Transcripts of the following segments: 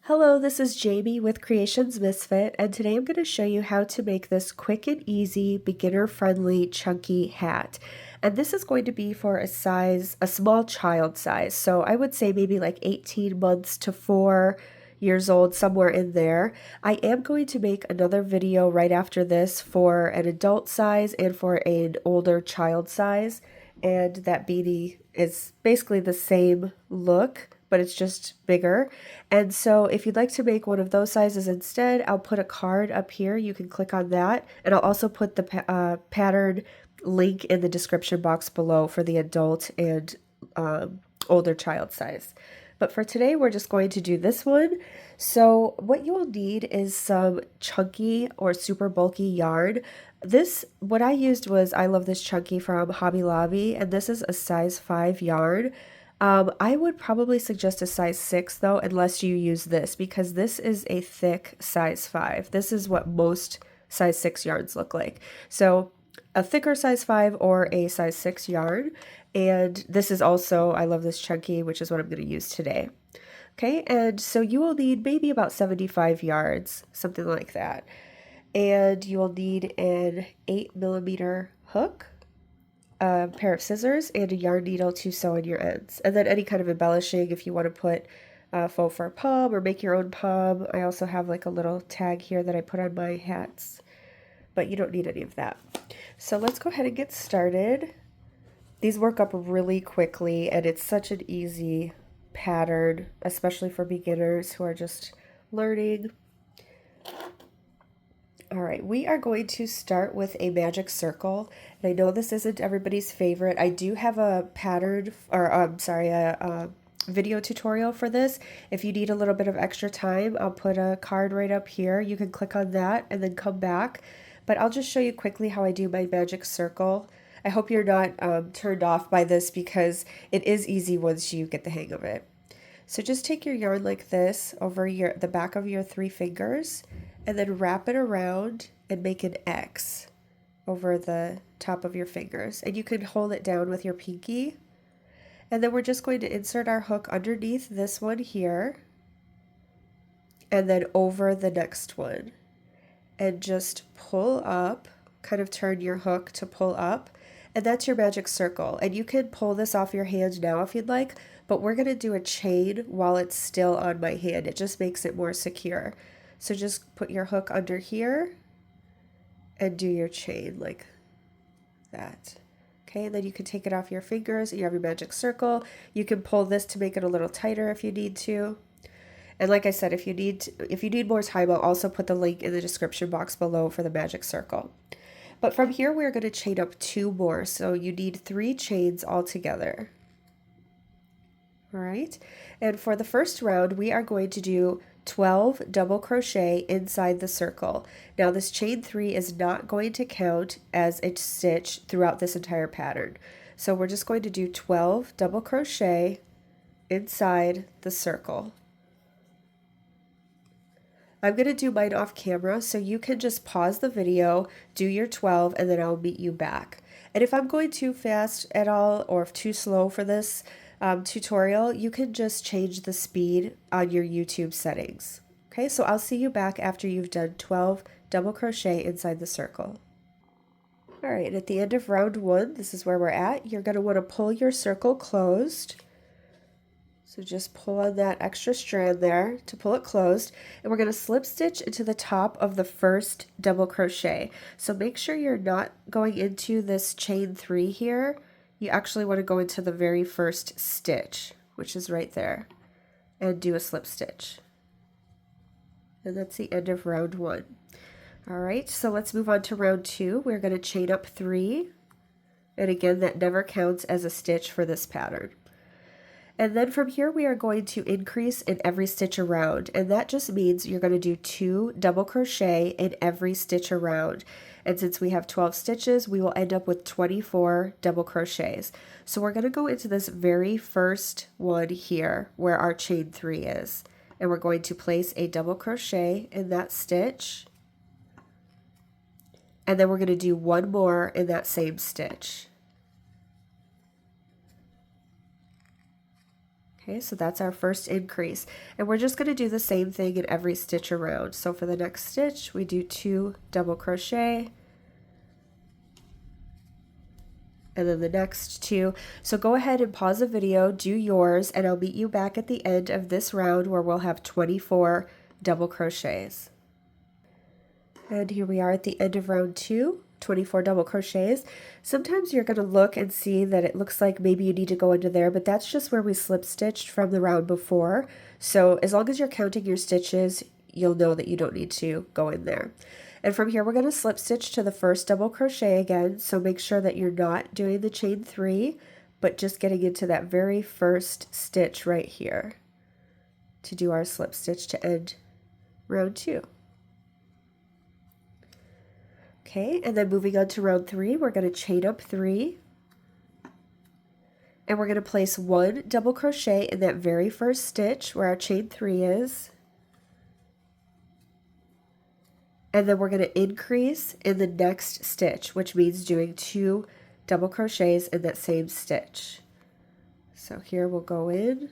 Hello, this is Jamie with Creations Misfit, and today I'm going to show you how to make this quick and easy, beginner-friendly, chunky hat. And this is going to be for a small child size. So I would say maybe like 18 months to 4 years old, somewhere in there. I am going to make another video right after this for an adult size and for an older child size. And that beanie is basically the same look, but it's just bigger. And so if you'd like to make one of those sizes instead, I'll put a card up here. You can click on that. And I'll also put the pattern link in the description box below for the adult and older child size. But for today, we're just going to do this one. So what you will need is some chunky or super bulky yarn. What I used was I Love This Chunky from Hobby Lobby, and this is a size 5 yarn. I would probably suggest a size 6 though, unless you use this, because this is a thick size 5. This is what most size 6 yarns look like. So a thicker size 5 or a size 6 yarn. And this is also I Love This Chunky, which is what I'm going to use today. Okay, and so you will need maybe about 75 yards, something like that. And you will need an 8mm hook, a pair of scissors, and a yarn needle to sew in your ends. And then any kind of embellishing if you want to put faux fur pom or make your own pom. I also have like a little tag here that I put on my hats, but you don't need any of that. So let's go ahead and get started. These work up really quickly, and it's such an easy pattern, especially for beginners who are just learning. All right, we are going to start with a magic circle. And I know this isn't everybody's favorite. I do have a pattern, or a video tutorial for this. If you need a little bit of extra time, I'll put a card right up here. You can click on that and then come back. But I'll just show you quickly how I do my magic circle. I hope you're not turned off by this because it is easy once you get the hang of it. So just take your yarn like this over the back of your 3 fingers and then wrap it around and make an X over the top of your fingers. And you can hold it down with your pinky. And then we're just going to insert our hook underneath this one here and then over the next one. And just pull up, kind of turn your hook to pull up. And that's your magic circle. And you can pull this off your hand now if you'd like, but we're going to do a chain while it's still on my hand. It just makes it more secure. So just put your hook under here and do your chain like that. Okay, and then you can take it off your fingers. You have your magic circle. You can pull this to make it a little tighter if you need to. And like I said, if you need more time, I'll also put the link in the description box below for the magic circle. But from here, we're going to chain up 2 more. So you need 3 chains altogether. All right. And for the first round, we are going to do 12 double crochet inside the circle. Now this chain 3 is not going to count as a stitch throughout this entire pattern. So we're just going to do 12 double crochet inside the circle. I'm going to do mine off camera, so you can just pause the video, do your 12, and then I'll meet you back. And if I'm going too fast at all or too slow for this tutorial, you can just change the speed on your YouTube settings. Okay, so I'll see you back after you've done 12 double crochet inside the circle. All right, at the end of round 1, this is where we're at. You're going to want to pull your circle closed. So just pull on that extra strand there to pull it closed, and we're going to slip stitch into the top of the first double crochet. So make sure you're not going into this chain 3 here. You actually want to go into the very first stitch, which is right there, and do a slip stitch. And that's the end of round 1. All right, so let's move on to round 2. We're going to chain up 3, and again, that never counts as a stitch for this pattern. And then from here, we are going to increase in every stitch around. And that just means you're going to do 2 double crochet in every stitch around. And since we have 12 stitches, we will end up with 24 double crochets. So we're going to go into this very first one here where our chain 3 is. And we're going to place a double crochet in that stitch. And then we're going to do 1 more in that same stitch. Okay, so that's our first increase. And we're just going to do the same thing in every stitch around. So for the next stitch, we do 2 double crochet, and then the next 2. So go ahead and pause the video, do yours, and I'll meet you back at the end of this round where we'll have 24 double crochets. And here we are at the end of round 2. 24 double crochets. Sometimes you're going to look and see that it looks like maybe you need to go into there, but that's just where we slip stitched from the round before. So as long as you're counting your stitches, you'll know that you don't need to go in there. And from here, we're going to slip stitch to the first double crochet again. So make sure that you're not doing the chain 3, but just getting into that very first stitch right here to do our slip stitch to end round 2. Okay, and then moving on to round 3, we're going to chain up 3, and we're going to place 1 double crochet in that very first stitch where our chain 3 is, and then we're going to increase in the next stitch, which means doing 2 double crochets in that same stitch. So here we'll go in,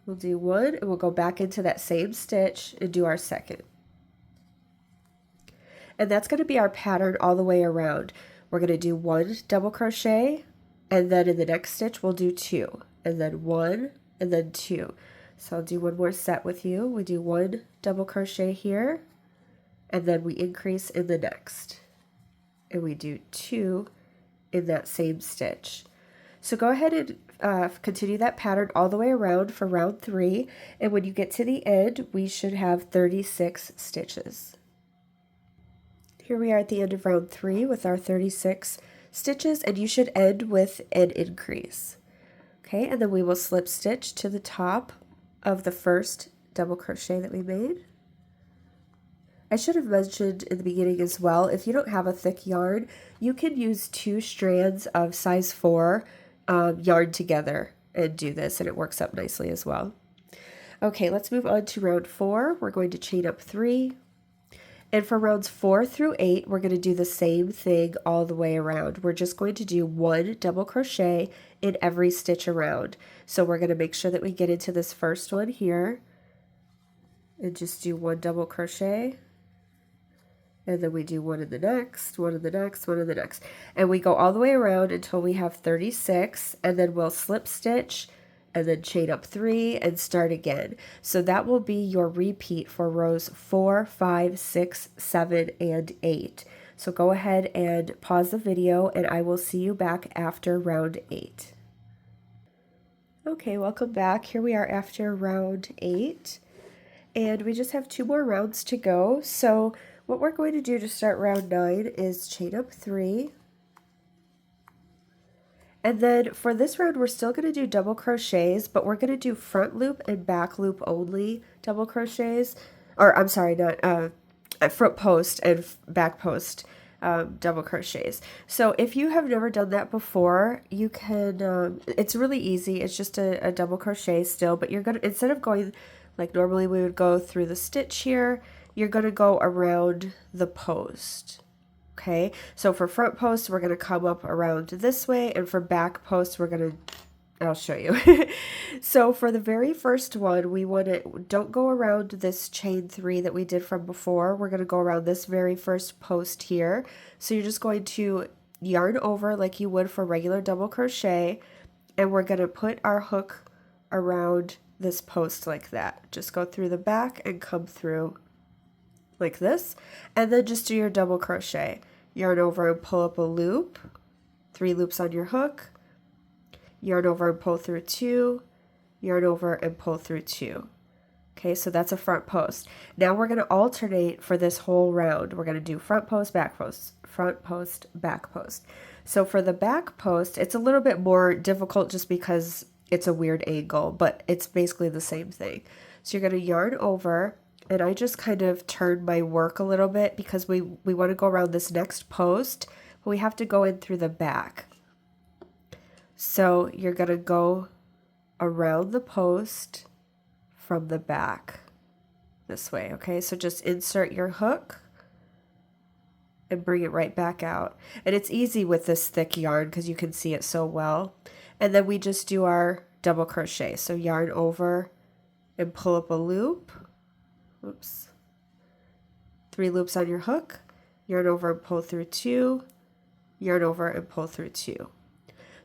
we'll do 1, and we'll go back into that same stitch and do our second. And that's going to be our pattern all the way around. We're going to do 1 double crochet, and then in the next stitch we'll do 2, and then 1, and then 2. So I'll do one more set with you. We do 1 double crochet here, and then we increase in the next. And we do 2 in that same stitch. So go ahead and continue that pattern all the way around for round 3, and when you get to the end, we should have 36 stitches. Here we are at the end of round 3 with our 36 stitches, and you should end with an increase. Okay, and then we will slip stitch to the top of the first double crochet that we made. I should have mentioned in the beginning as well, if you don't have a thick yarn, you can use 2 strands of size 4 yarn together and do this, and it works up nicely as well. Okay, let's move on to round 4. We're going to chain up 3. And for rounds 4 through 8, we're going to do the same thing all the way around. We're just going to do 1 double crochet in every stitch around. So we're going to make sure that we get into this first one here and just do 1 double crochet. And then we do 1 in the next, 1 in the next, 1 in the next. And we go all the way around until we have 36, and then we'll slip stitch and then chain up 3 and start again. So that will be your repeat for rows 4, 5, 6, 7, and 8. So go ahead and pause the video, and I will see you back after round 8. Okay, welcome back. Here we are after round 8, and we just have 2 more rounds to go. So what we're going to do to start round 9 is chain up 3. And then for this round, we're still going to do double crochets, but we're going to do front loop and back loop only double crochets. Or I'm sorry, not front post and back post double crochets. So if you have never done that before, you can, it's really easy. It's just a double crochet still, but you're going to, instead of going like normally we would go through the stitch here, you're going to go around the post. Okay, so for front post, we're going to come up around this way, and for back post, we're going to, I'll show you. So for the very first one, we want to, don't go around this chain 3 that we did from before. We're going to go around this very first post here. So you're just going to yarn over like you would for regular double crochet, and we're going to put our hook around this post like that. Just go through the back and come through like this, and then just do your double crochet. Yarn over and pull up a loop, 3 loops on your hook, yarn over and pull through 2, yarn over and pull through 2. Okay, so that's a front post. Now we're going to alternate for this whole round. We're going to do front post, back post, front post, back post. So for the back post, it's a little bit more difficult just because it's a weird angle, but it's basically the same thing. So you're going to yarn over, and I just kind of turned my work a little bit because we want to go around this next post, but we have to go in through the back. So you're going to go around the post from the back this way, okay? So just insert your hook and bring it right back out. And it's easy with this thick yarn because you can see it so well. And then we just do our double crochet. So yarn over and pull up a loop. Oops. 3 loops on your hook, yarn over and pull through 2, yarn over and pull through 2.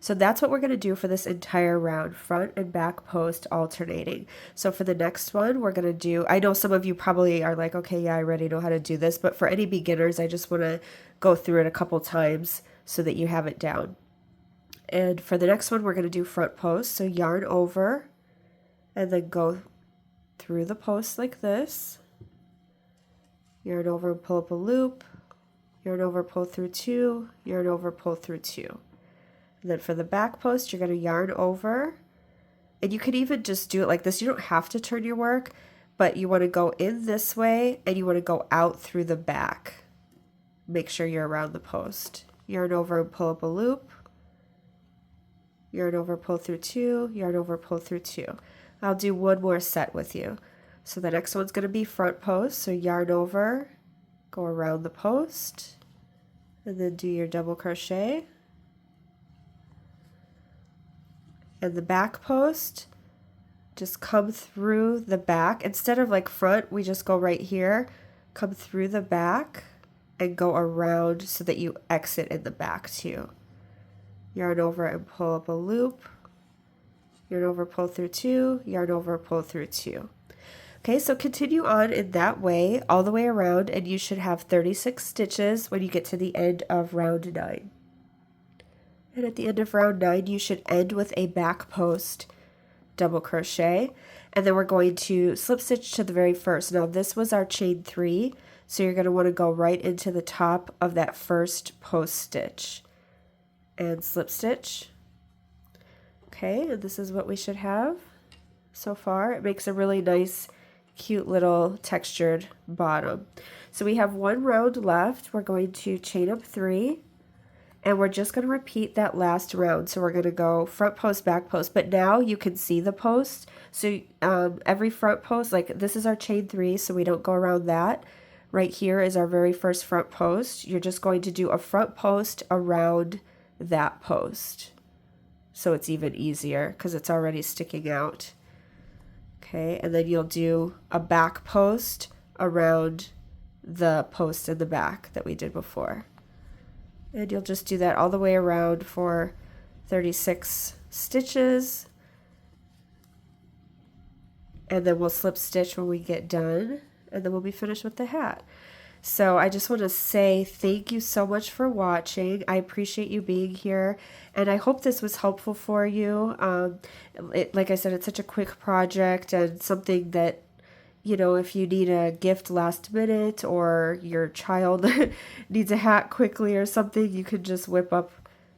So that's what we're going to do for this entire round, front and back post alternating. So for the next one, we're going to do, I know some of you probably are like, okay, yeah, I already know how to do this, but for any beginners, I just want to go through it a couple times so that you have it down. And for the next one, we're going to do front post. So yarn over and then go through the post like this. Yarn over and pull up a loop. Yarn over, pull through 2. Yarn over, pull through 2. And then for the back post, you're going to yarn over. And you could even just do it like this. You don't have to turn your work, but you want to go in this way and you want to go out through the back. Make sure you're around the post. Yarn over and pull up a loop. Yarn over, pull through 2. Yarn over, pull through 2. I'll do one more set with you. So the next one's going to be front post. So yarn over, go around the post, and then do your double crochet. And the back post, just come through the back. Instead of like front, we just go right here, come through the back and go around so that you exit in the back too. Yarn over and pull up a loop. Yarn over, pull through 2, yarn over, pull through 2. Okay, so continue on in that way all the way around, and you should have 36 stitches when you get to the end of round 9. And at the end of round 9, you should end with a back post double crochet, and then we're going to slip stitch to the very first. Now this was our chain 3, so you're going to want to go right into the top of that first post stitch and slip stitch. Okay, and this is what we should have so far. It makes a really nice, cute little textured bottom. So we have one round left. We're going to chain up 3, and we're just going to repeat that last round. So we're going to go front post, back post, but now you can see the post. So every front post, like this is our chain 3, so we don't go around that. Right here is our very first front post. You're just going to do a front post around that post. So it's even easier because it's already sticking out. Okay, and then you'll do a back post around the post in the back that we did before. And you'll just do that all the way around for 36 stitches. And then we'll slip stitch when we get done, and then we'll be finished with the hat. So I just want to say thank you so much for watching. I appreciate you being here, and I hope this was helpful for you. Like I said, it's such a quick project and something that, you know, if you need a gift last minute or your child needs a hat quickly or something, you can just whip up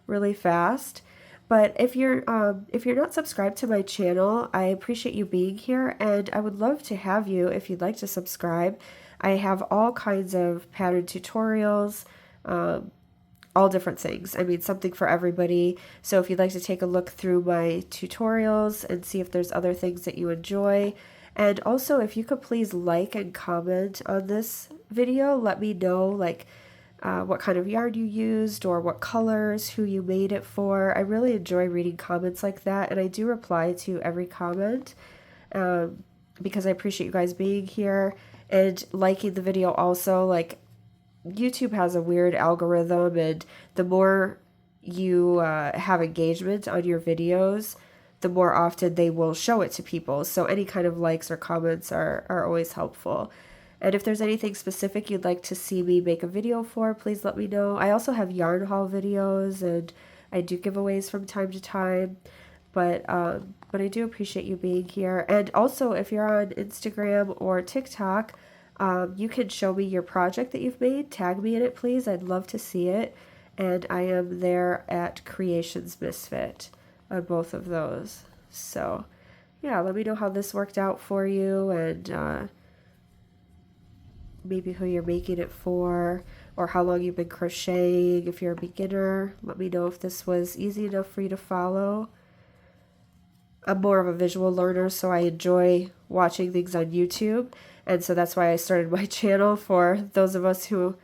really fast. But if you're not subscribed to my channel, I appreciate you being here, and I would love to have you if you'd like to subscribe. I have all kinds of pattern tutorials, all different things. I mean, something for everybody. So if you'd like to take a look through my tutorials and see if there's other things that you enjoy. And also, if you could please like and comment on this video, let me know like what kind of yarn you used or what colors, who you made it for. I really enjoy reading comments like that, and I do reply to every comment because I appreciate you guys being here and liking the video also. Like, YouTube has a weird algorithm, and the more you have engagement on your videos, the more often they will show it to people. So any kind of likes or comments are always helpful. And if there's anything specific you'd like to see me make a video for, please let me know. I also have yarn haul videos, and I do giveaways from time to time. But I do appreciate you being here. And also, if you're on Instagram or TikTok, you can show me your project that you've made. Tag me in it, please. I'd love to see it. And I am there at Creations Misfit on both of those. So, yeah, let me know how this worked out for you, and maybe who you're making it for, or how long you've been crocheting. If you're a beginner, let me know if this was easy enough for you to follow. I'm more of a visual learner, so I enjoy watching things on YouTube, and so that's why I started my channel, for those of us who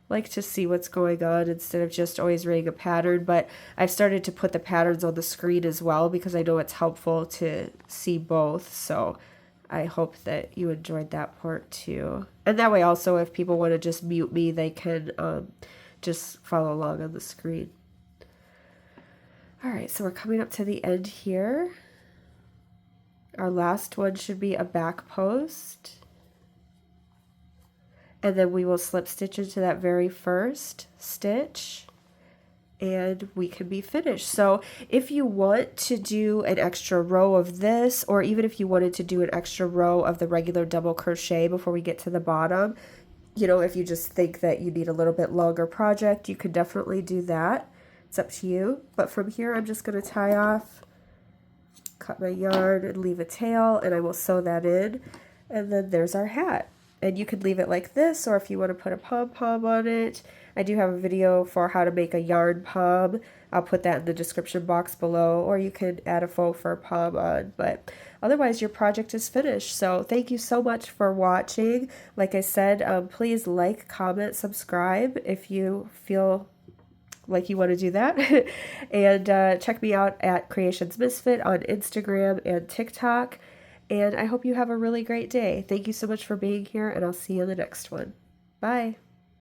like to see what's going on instead of just always reading a pattern, but I've started to put the patterns on the screen as well because I know it's helpful to see both. So I hope that you enjoyed that part too. And that way also, if people want to just mute me, they can just follow along on the screen. All right, so we're coming up to the end here. Our last one should be a back post. And then we will slip stitch into that very first stitch and we can be finished. So if you want to do an extra row of this, or even if you wanted to do an extra row of the regular double crochet before we get to the bottom, you know, if you just think that you need a little bit longer project, you could definitely do that. It's up to you. But from here, I'm just going to tie off, cut my yarn and leave a tail, and I will sew that in. And then there's our hat. And you could leave it like this, or if you want to put a pom-pom on it. I do have a video for how to make a yarn pom. I'll put that in the description box below, or you can add a faux fur pom on. But otherwise, your project is finished. So thank you so much for watching. Like I said, please like, comment, subscribe if you feel like you want to do that. And check me out at Creations Misfit on Instagram and TikTok. And I hope you have a really great day. Thank you so much for being here, and I'll see you in the next one. Bye.